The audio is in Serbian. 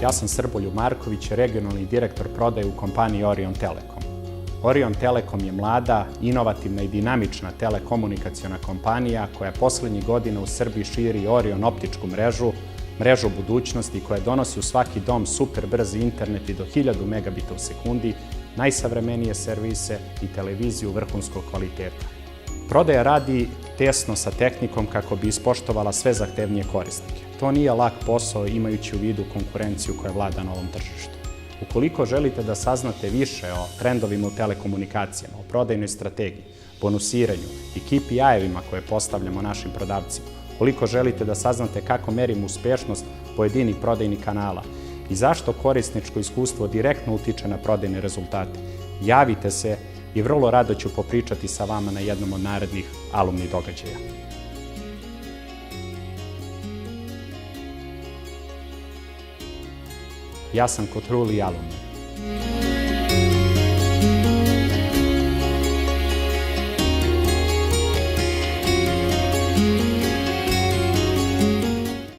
Ja sam Srboljub Marković, regionalni direktor prodaje u kompaniji Orion Telekom. Orion Telekom je mlada, inovativna i dinamična telekomunikaciona kompanija koja poslednjih godina u Srbiji širi Orion optičku mrežu budućnosti koja donosi u svaki dom super brzi internet i do 1000 megabita u sekundi, najsavremenije servise i televiziju vrhunskog kvaliteta. Prodaja radi tesno sa tehnikom kako bi ispoštovala sve zahtevnije korisnike. To nije lak posao imajući u vidu konkurenciju koja vlada na ovom tržištu. Ukoliko želite da saznate više o trendovima u telekomunikacijama, o prodajnoj strategiji, bonusiranju i KPI-evima koje postavljamo našim prodavcima, ukoliko želite da saznate kako merimo uspešnost pojedinih prodajnih kanala i zašto korisničko iskustvo direktno utiče na prodajne rezultate, javite se i vrlo rado ću popričati sa vama na jednom od narednih alumni događaja. Ja sam Kotruli alumni.